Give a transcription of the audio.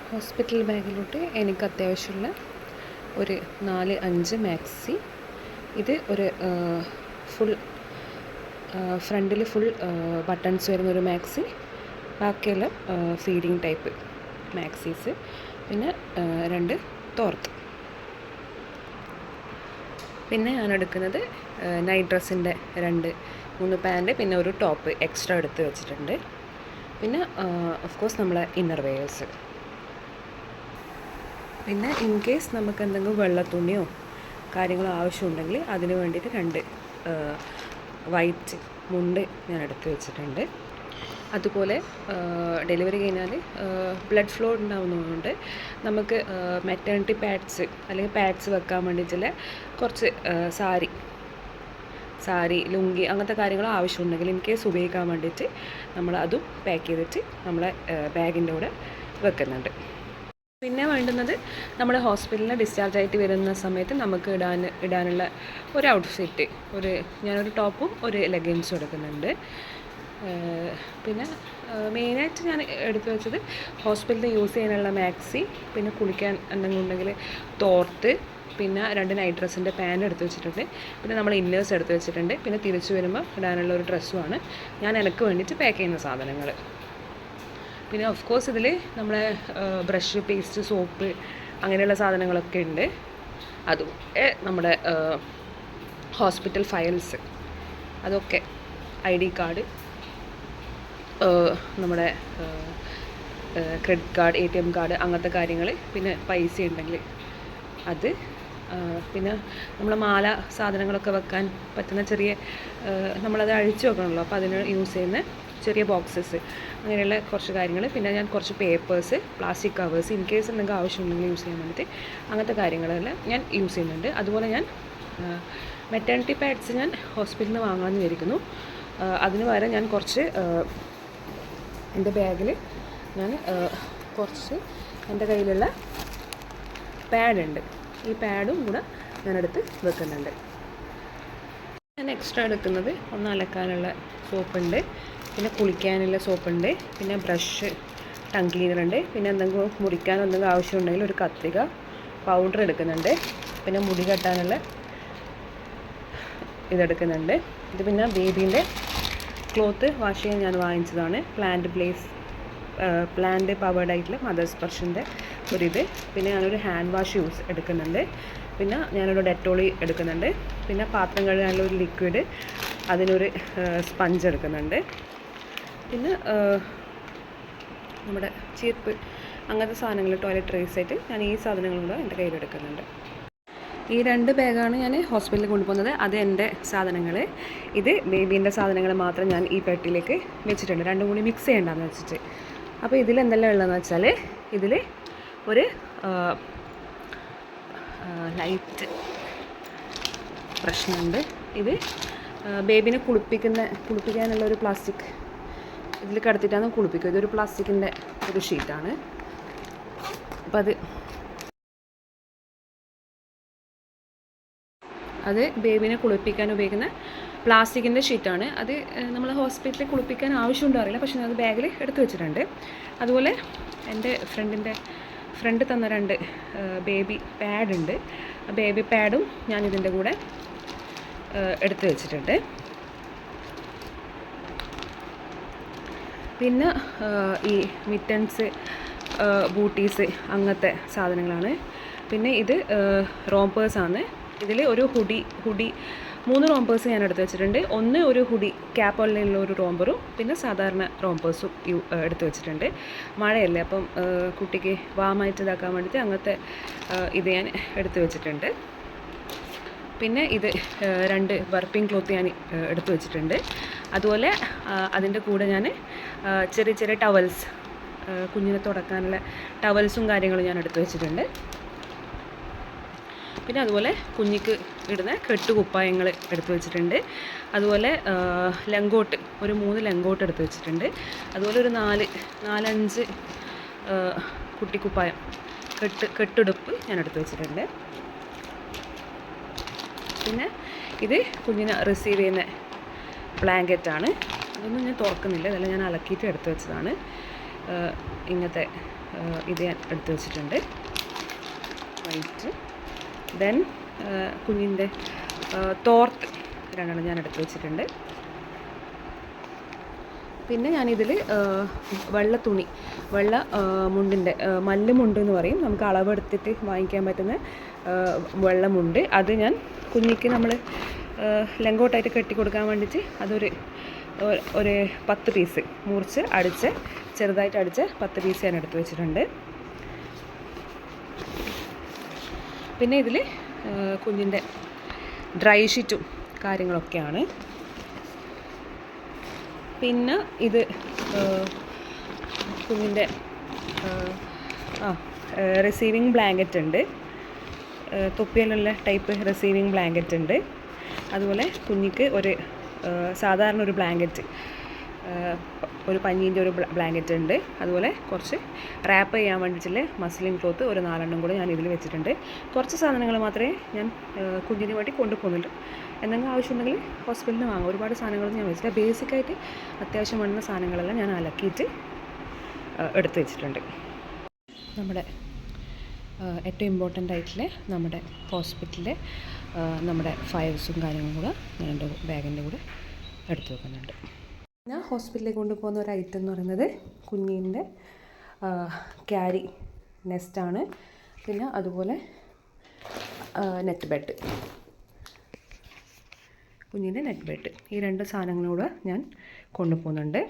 Hospital ബാഗിലോട്ട് എനിക്ക് അത്യാവശ്യമുള്ള ഒരു 4-5 മാക്സി. ഇത് ഒരു ഫുൾ ഫ്രണ്ടിൽ ഫുൾ ബട്ടൺസ് വരുന്നൊരു മാക്സി, ബാക്കിയെല്ലാം ഫീഡിങ് ടൈപ്പ് മാക്സീസ്, പിന്നെ 2 തോർത്ത്. പിന്നെ ഞാൻ എടുക്കുന്നത് നൈറ്റ് ഡ്രസ്സിൻ്റെ 2-3 പാൻറ്റ്, പിന്നെ ഒരു ടോപ്പ് എക്സ്ട്രാ എടുത്ത് വെച്ചിട്ടുണ്ട്. പിന്നെ ഓഫ് കോഴ്സ് നമ്മളെ ഇന്നർ വെയേഴ്സ്. പിന്നെ ഇൻ കേസ് നമുക്ക് എന്തെങ്കിലും വെള്ളത്തുണിയോ കാര്യങ്ങളോ ആവശ്യമുണ്ടെങ്കിൽ അതിന് വേണ്ടിയിട്ട് 2 വൈറ്റ് മുണ്ട് ഞാൻ എടുത്ത് വെച്ചിട്ടുണ്ട്. അതുപോലെ ഡെലിവറി കഴിഞ്ഞാൽ ബ്ലഡ് ഫ്ലോ ഉണ്ടാകുന്നതുകൊണ്ട് നമുക്ക് മെറ്റേണിറ്റി പാഡ്സ് അല്ലെങ്കിൽ പാഡ്സ് വെക്കാൻ വേണ്ടിയിട്ടുള്ള കുറച്ച് സാരി ലുങ്കി അങ്ങനത്തെ കാര്യങ്ങൾ ആവശ്യമുണ്ടെങ്കിൽ ഇൻ കേസ് ഉപയോഗിക്കാൻ വേണ്ടിയിട്ട് നമ്മൾ അതും പാക്ക് ചെയ്തിട്ട് നമ്മളെ ബാഗിൻ്റെ കൂടെ വെക്കുന്നുണ്ട്. പിന്നെ വേണ്ടുന്നത് നമ്മുടെ ഹോസ്പിറ്റലിൽ ഡിസ്ചാർജ് ആയിട്ട് വരുന്ന സമയത്ത് നമുക്ക് ഇടാനുള്ള ഒരു ഔട്ട്ഫിറ്റ്, ഞാനൊരു ടോപ്പും ഒരു ലെഗിൻസും എടുക്കുന്നുണ്ട്. പിന്നെ മെയിനായിട്ട് ഞാൻ എടുത്തു വെച്ചത് ഹോസ്പിറ്റലിൽ യൂസ് ചെയ്യാനുള്ള മാക്സി, പിന്നെ കുളിക്കാൻ എന്തെങ്കിലും ഉണ്ടെങ്കിൽ തോർത്ത്, പിന്നെ 2 നൈറ്റ് ഡ്രസ്സിൻ്റെ പാൻറ് എടുത്ത് വെച്ചിട്ടുണ്ട്. പിന്നെ നമ്മൾ ഇന്നേഴ്സ് എടുത്ത് വെച്ചിട്ടുണ്ട്. പിന്നെ തിരിച്ചു വരുമ്പോൾ ഇടാനുള്ള ഒരു ഡ്രസ്സുമാണ് ഞാൻ എനിക്ക് വേണ്ടിയിട്ട് പാക്ക് ചെയ്യുന്ന സാധനങ്ങൾ. പിന്നെ ഓഫ് കോഴ്സ് ഇതിൽ നമ്മളെ ബ്രഷ്, പേസ്റ്റ്, സോപ്പ് അങ്ങനെയുള്ള സാധനങ്ങളൊക്കെ ഉണ്ട്. അതും നമ്മുടെ ഹോസ്പിറ്റൽ ഫയൽസ്, അതൊക്കെ ID കാർഡ്, നമ്മുടെ ക്രെഡിറ്റ് കാർഡ്, ATM കാർഡ് അങ്ങനത്തെ കാര്യങ്ങൾ, പിന്നെ പൈസ ഉണ്ടെങ്കിൽ അത്, പിന്നെ നമ്മൾ മാല സാധനങ്ങളൊക്കെ വെക്കാൻ പറ്റുന്ന ചെറിയ, നമ്മളത് അഴിച്ചു വെക്കണമല്ലോ, അപ്പോൾ അതിന് യൂസ് ചെയ്യുന്ന ചെറിയ ബോക്സസ്, അങ്ങനെയുള്ള കുറച്ച് കാര്യങ്ങൾ. പിന്നെ ഞാൻ കുറച്ച് papers, plastic covers, in case എന്തെങ്കിലും ആവശ്യമുണ്ടെങ്കിൽ യൂസ് ചെയ്യാൻ വേണ്ടിയിട്ട് അങ്ങനത്തെ കാര്യങ്ങളെല്ലാം ഞാൻ യൂസ് ചെയ്യുന്നുണ്ട്. അതുപോലെ ഞാൻ മെറ്റേണിറ്റി പാഡ്സ് ഞാൻ ഹോസ്പിറ്റലിൽ നിന്ന് വാങ്ങാമെന്ന് വിചാരിക്കുന്നു. അതിന് പകരം ഞാൻ കുറച്ച് എൻ്റെ ബാഗിൽ ഞാൻ കുറച്ച് എൻ്റെ കയ്യിലുള്ള പാഡുണ്ട്, ഈ പാഡും കൂടെ ഞാനെടുത്ത് വെക്കുന്നുണ്ട്. ഞാൻ എക്സ്ട്രാ എടുക്കുന്നത് ഒന്ന് അലക്കാനുള്ള സോപ്പുണ്ട്, പിന്നെ കുളിക്കാനുള്ള സോപ്പുണ്ട്, പിന്നെ ബ്രഷ്, ടങ് ക്ലീനർ ഉണ്ട്, പിന്നെ എന്തെങ്കിലും മുറിക്കാൻ എന്തെങ്കിലും ആവശ്യമുണ്ടെങ്കിൽ ഒരു കത്രിക, പൗഡർ എടുക്കുന്നുണ്ട്, പിന്നെ മുടി കെട്ടാനുള്ള ഇതെടുക്കുന്നുണ്ട്. ഇത് പിന്നെ ബേബീൻ്റെ ക്ലോത്ത് വാഷ് ചെയ്യാൻ ഞാൻ വാങ്ങിച്ചതാണ്, പ്ലാന്റ് പവേർഡ് ആയിട്ടുള്ള മദർ സ്പർശിൻ്റെ ഒരിത്. പിന്നെ ഞാനൊരു ഹാൻഡ് വാഷ് എടുക്കുന്നുണ്ട്. പിന്നെ ഞാനൊരു ഡെറ്റോളി എടുക്കുന്നുണ്ട്. പിന്നെ പാത്രം കഴുകാനുള്ള ഒരു ലിക്വിഡ്, അതിനൊരു സ്പഞ്ച് എടുക്കുന്നുണ്ട്. പിന്നെ നമ്മുടെ ചീർപ്പ് അങ്ങനത്തെ സാധനങ്ങൾ, ടോയ്ലറ്റ് ട്രേസായിട്ട് ഞാൻ ഈ സാധനങ്ങളും എൻ്റെ കയ്യിലെടുക്കുന്നുണ്ട്. ഈ 2 ബാഗാണ് ഞാൻ ഹോസ്പിറ്റലിൽ കൊണ്ടുപോകുന്നത്. അത് എൻ്റെ സാധനങ്ങൾ. ഇത് ബേബീൻ്റെ സാധനങ്ങൾ മാത്രം ഞാൻ ഈ പെട്ടിയിലേക്ക് വെച്ചിട്ടുണ്ട്, 2 കൂടി മിക്സ് ചെയ്യേണ്ടെന്ന് വെച്ചിട്ട്. അപ്പോൾ ഇതിലെന്തെല്ലാം ഉള്ളതെന്ന് വെച്ചാൽ, ഇതിൽ ഒരു ലൈറ്റ് പ്രശ്നമുണ്ട്. ഇത് ബേബീനെ കുളിപ്പിക്കാനുള്ള ഒരു പ്ലാസ്റ്റിക് ഇതിൽ കിടത്തിയിട്ടാണ് കുളിപ്പിക്കുക. ഇതൊരു പ്ലാസ്റ്റിക്കിൻ്റെ ഒരു ഷീറ്റാണ്. അപ്പോൾ അത് ബേബീനെ കുളിപ്പിക്കാൻ ഉപയോഗിക്കുന്ന പ്ലാസ്റ്റിക്കിൻ്റെ ഷീറ്റാണ്. അത് നമ്മൾ ഹോസ്പിറ്റലിൽ കുളിപ്പിക്കാൻ ആവശ്യമുണ്ടോ അറിയില്ല, പക്ഷേ അത് ബാഗിൽ എടുത്തു വെച്ചിട്ടുണ്ട്. അതുപോലെ എൻ്റെ ഫ്രണ്ട് തന്ന 2 ബേബി പാഡുണ്ട്. ബേബി പാഡും ഞാൻ ഇതിൻ്റെ കൂടെ എടുത്തു വെച്ചിട്ടുണ്ട്. പിന്നെ ഈ മിറ്റൻസ്, ബൂട്ടീസ് അങ്ങനത്തെ സാധനങ്ങളാണ്. പിന്നെ ഇത് റോംപേഴ്സാണ്. ഇതിൽ ഒരു ഹുഡി 3 റോംപേഴ്സ് ഞാൻ എടുത്ത് വെച്ചിട്ടുണ്ട്. ഒരു ഹുഡി ക്യാപ്പുള്ള ഒരു റോംപറും, പിന്നെ സാധാരണ റോംപേഴ്സും എടുത്ത് വെച്ചിട്ടുണ്ട്. മഴയല്ലേ, അപ്പം കുട്ടിക്ക് വാമായിട്ട് ഇതാക്കാൻ വേണ്ടിയിട്ട് അങ്ങനത്തെ ഇത് ഞാൻ എടുത്ത് വെച്ചിട്ടുണ്ട്. പിന്നെ ഇത് 2 വർപ്പിംഗ് ക്ലോത്ത് ഞാൻ എടുത്തു വെച്ചിട്ടുണ്ട്. അതുപോലെ അതിൻ്റെ കൂടെ ഞാൻ ചെറിയ ടവൽസ്, കുഞ്ഞിനെ തുടക്കാനുള്ള ടവൽസും കാര്യങ്ങളും ഞാൻ എടുത്തു വെച്ചിട്ടുണ്ട്. പിന്നെ അതുപോലെ കുഞ്ഞിക്ക് ഇടുന്ന കെട്ടുകുപ്പായങ്ങൾ എടുത്തു വെച്ചിട്ടുണ്ട്. അതുപോലെ ലങ്കോട്ട്, ഒരു 3 ലങ്കോട്ട് എടുത്ത് വെച്ചിട്ടുണ്ട്. അതുപോലെ ഒരു 4-5 കുട്ടിക്കുപ്പായം, കെട്ടുടുപ്പ് ഞാൻ എടുത്ത് വെച്ചിട്ടുണ്ട്. പിന്നെ ഇത് കുഞ്ഞിനെ റിസീവ് ചെയ്യുന്ന ബ്ലാങ്കറ്റാണ്. ഇതൊന്നും ഞാൻ തുറക്കുന്നില്ല, ഇതെല്ലാം ഞാൻ അലക്കിയിട്ട് എടുത്ത് വെച്ചതാണ്. ഇങ്ങനത്തെ ഇത് ഞാൻ എടുത്ത് വെച്ചിട്ടുണ്ട്, വൈറ്റ്. ദെൻ കുഞ്ഞിൻ്റെ തോർത്ത് രണ്ടെണ്ണം ഞാൻ എടുത്ത് വെച്ചിട്ടുണ്ട്. പിന്നെ ഞാനിതിൽ വെള്ള തുണി, വെള്ള മുണ്ടിൻ്റെ മല്ലുമുണ്ട് എന്ന് പറയും, നമുക്ക് അളവെടുത്തിട്ട് വാങ്ങിക്കാൻ പറ്റുന്ന വെള്ളമുണ്ട്. അത് ഞാൻ കുഞ്ഞിക്ക് നമ്മൾ ലങ്കോട്ടായിട്ട് കെട്ടി കൊടുക്കാൻ വേണ്ടിയിട്ട് അതൊരു 10 പീസ് മുറിച്ച് അടിച്ച് ചെറുതായിട്ട് അടിച്ച് 10 പീസ് ഞാൻ എടുത്ത് വെച്ചിട്ടുണ്ട്. പിന്നെ ഇതിൽ കുഞ്ഞിൻ്റെ ഡ്രൈ ഷീറ്റും കാര്യങ്ങളൊക്കെയാണ്. പിന്നെ ഇത് കുഞ്ഞിൻ്റെ റിസീവിങ് ബ്ലാങ്കറ്റ് ഉണ്ട്, തൊപ്പിയിലുള്ള ടൈപ്പ് റിസീവിങ് ബ്ലാങ്കറ്റ് ഉണ്ട്. അതുപോലെ കുഞ്ഞിക്ക് ഒരു സാധാരണ ഒരു ബ്ലാങ്കറ്റ്, ഒരു പഞ്ഞീൻ്റെ ഒരു ബ്ലാങ്കറ്റ് ഉണ്ട്. അതുപോലെ കുറച്ച് റാപ്പ് ചെയ്യാൻ വേണ്ടിയിട്ടുള്ള മസ്ലിൻ ക്ലോത്ത് ഒരു 4 കൂടെ ഞാൻ ഇതിൽ വെച്ചിട്ടുണ്ട്. കുറച്ച് സാധനങ്ങൾ മാത്രമേ ഞാൻ കുഞ്ഞിന് വേണ്ടി കൊണ്ടുപോകുന്നുള്ളൂ. എന്തെങ്കിലും ആവശ്യമുണ്ടെങ്കിൽ ഹോസ്പിറ്റലിൽ നിന്ന് വാങ്ങാം. ഒരുപാട് സാധനങ്ങളൊന്നും ഞാൻ വെച്ചില്ല. ബേസിക്കായിട്ട് അത്യാവശ്യം വേണ്ടുന്ന സാധനങ്ങളെല്ലാം ഞാൻ അലക്കിയിട്ട് എടുത്ത് വെച്ചിട്ടുണ്ട്. നമ്മുടെ ഏറ്റവും ഇമ്പോർട്ടൻ്റ് ആയിട്ടുള്ള നമ്മുടെ ഹോസ്പിറ്റലിലെ നമ്മുടെ ഫയൽസും കാര്യങ്ങളും കൂടെ ഞാൻ എൻ്റെ ബാഗിൻ്റെ കൂടെ എടുത്ത് വെക്കുന്നുണ്ട്. ഞാൻ ഹോസ്പിറ്റലിലേക്ക് കൊണ്ടുപോകുന്ന ഒരു ഐറ്റം എന്ന് പറയുന്നത് കുഞ്ഞിൻ്റെ ക്യാരി നെസ്റ്റാണ്. പിന്നെ അതുപോലെ നെറ്റ് ബെഡ്, കുഞ്ഞിൻ്റെ നെറ്റ് ബെഡ്, ഈ 2 സാധനങ്ങളൂടെ ഞാൻ കൊണ്ടുപോകുന്നുണ്ട്.